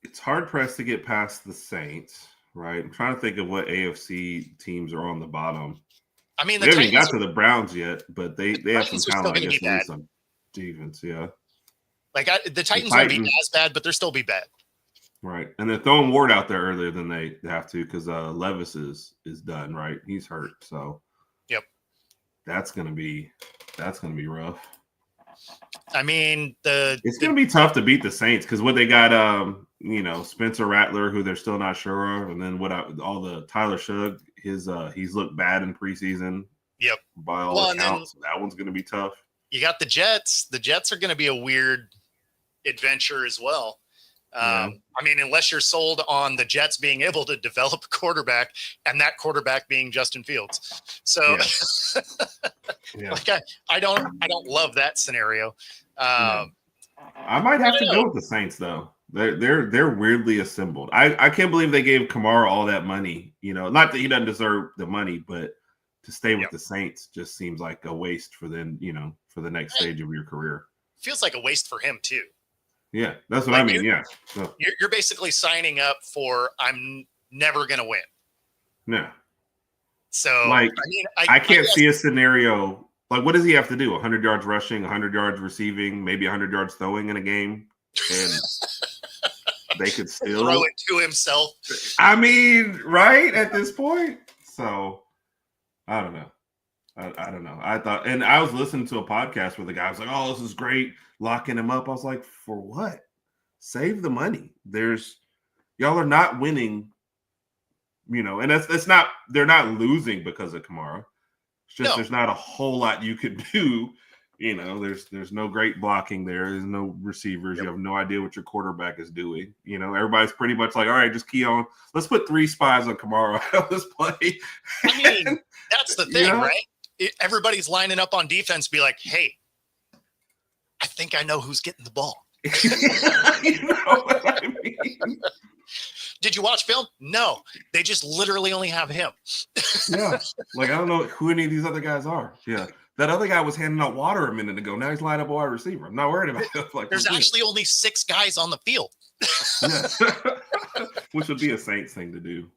It's hard pressed to get past the Saints, right? I'm trying to think of what AFC teams are on the bottom. I mean, they haven't got to the Browns yet, but they have some talent. I guess some defense, yeah. Like the Titans won't be as bad, but they'll still be bad. Right, and they're throwing Ward out there earlier than they have to because Levis is done. Right, he's hurt, so yep, that's gonna be rough. I mean, it's gonna be tough to beat the Saints because what they got, Spencer Rattler, who they're still not sure of, and then all the Tyler Shug, he's looked bad in preseason. Yep, by all accounts, that one's gonna be tough. You got the Jets. The Jets are gonna be a weird. adventure as well. Yeah. I mean, unless you're sold on the Jets being able to develop a quarterback and that quarterback being Justin Fields. So Yeah. like I don't love that scenario. I might have to go with the Saints though. They're weirdly assembled. I can't believe they gave Kamara all that money. Not that he doesn't deserve the money, but to stay with the Saints just seems like a waste for them, for the next stage of your career. Feels like a waste for him too. Yeah, that's what I mean. Yeah. So, you're basically signing up for I'm never going to win. Yeah. So like, I mean, I can't see a scenario. Like, what does he have to do? 100 yards rushing, 100 yards receiving, maybe 100 yards throwing in a game, and they could still throw it to himself. I mean, right at this point. So I don't know. I don't know. I thought, and I was listening to a podcast where the guy was like, "Oh, this is great, locking him up." I was like, "For what? Save the money. Y'all are not winning, and that's not. They're not losing because of Kamara. It's just there's not a whole lot you could do. There's no great blocking there. There's no receivers. You have no idea what your quarterback is doing. Everybody's pretty much like, all right, just key on. Let's put 3 spies on Kamara on this play. I mean, that's the thing, right? Everybody's lining up on defense, be like, hey, I think I know who's getting the ball. You know what I mean? Did you watch film? No. They just literally only have him. Yeah. Like, I don't know who any of these other guys are. Yeah. That other guy was handing out water a minute ago. Now he's lining up a wide receiver. I'm not worried about it. Like, there's actually only 6 guys on the field. Yeah. Which would be a Saints thing to do.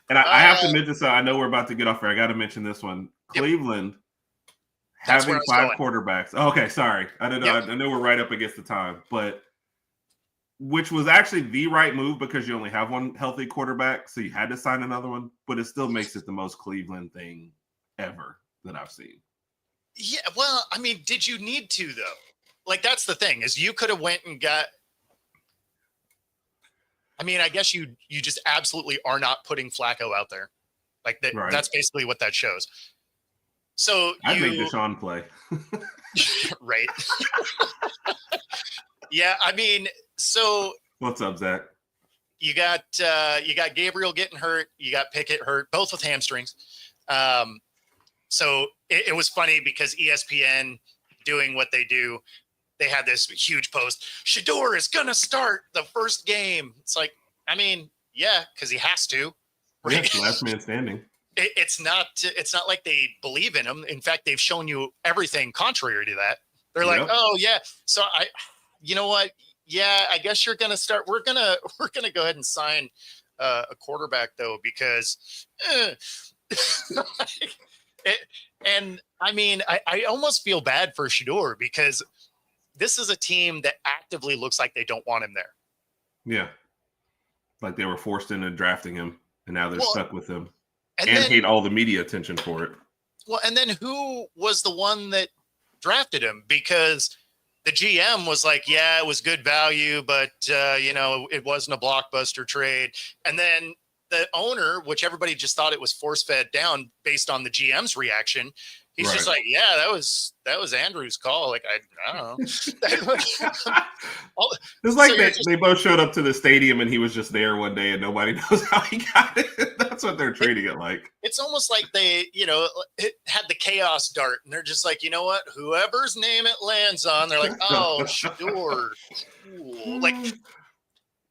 And I have to mention, so I know we're about to get off here. I got to mention this one. Cleveland having 5 quarterbacks. Oh, okay, sorry. I don't know. I know we're right up against the time, but which was actually the right move because you only have one healthy quarterback, so you had to sign another one, but it still makes it the most Cleveland thing ever that I've seen. Yeah, well, I mean, did you need to though? Like, that's the thing, is you could have went and got. I mean, I guess you just absolutely are not putting Flacco out there. Like that. Right. That's basically what that shows. So I make Deshaun play. Right. Yeah, I mean, so what's up, Zach? You got Gabriel getting hurt. You got Pickett hurt, both with hamstrings. So it was funny because ESPN doing what they do, they had this huge post. Shedeur is going to start the first game. It's like, I mean, yeah, because he has to. Right? Yeah, last man standing. It's not like they believe in him. In fact, they've shown you everything contrary to that. They're like, oh yeah. So you know what? Yeah, I guess you're going to start. We're going to go ahead and sign a quarterback though, because and I mean, I almost feel bad for Shedeur because this is a team that actively looks like they don't want him there. Yeah. Like they were forced into drafting him and now they're stuck with him and then, hate all the media attention for it. Well, and then who was the one that drafted him? Because the GM was like, yeah, it was good value, but it wasn't a blockbuster trade. And then the owner, which everybody just thought it was force-fed down based on the GM's reaction, he's just like, yeah, that was Andrew's call. Like, I don't know. It's like they both showed up to the stadium and he was just there one day and nobody knows how he got it. That's what they're treating it like. It's almost like they, it had the chaos dart and they're just like, you know what? Whoever's name it lands on, they're like, oh, sure. Cool. Like,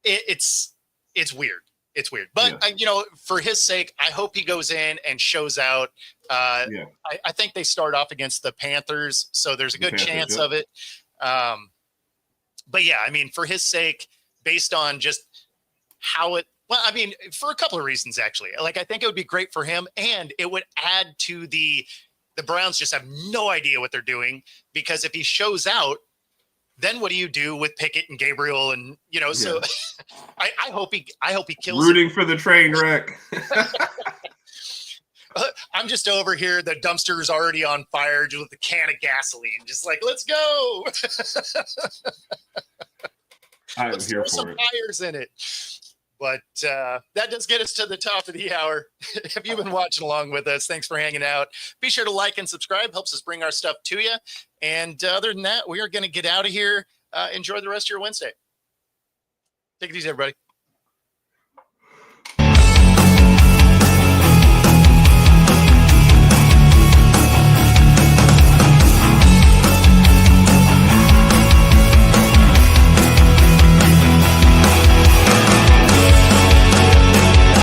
it's weird. It's weird, but for his sake, I hope he goes in and shows out. I think they start off against the Panthers, so there's a good chance of it. But yeah, I mean, for his sake, based on just how for a couple of reasons, actually. Like, I think it would be great for him, and it would add to the Browns just have no idea what they're doing, because if he shows out, then what do you do with Pickett and Gabriel? And, so I hope he kills rooting for the train wreck. I'm just over here. The dumpster's already on fire just with a can of gasoline. Just like, let's go. I'm here for some it. fires in it. But that does get us to the top of the hour. If you've been watching along with us, thanks for hanging out. Be sure to like and subscribe. Helps us bring our stuff to you. And other than that, we are going to get out of here. enjoy the rest of your Wednesday. Take it easy, everybody.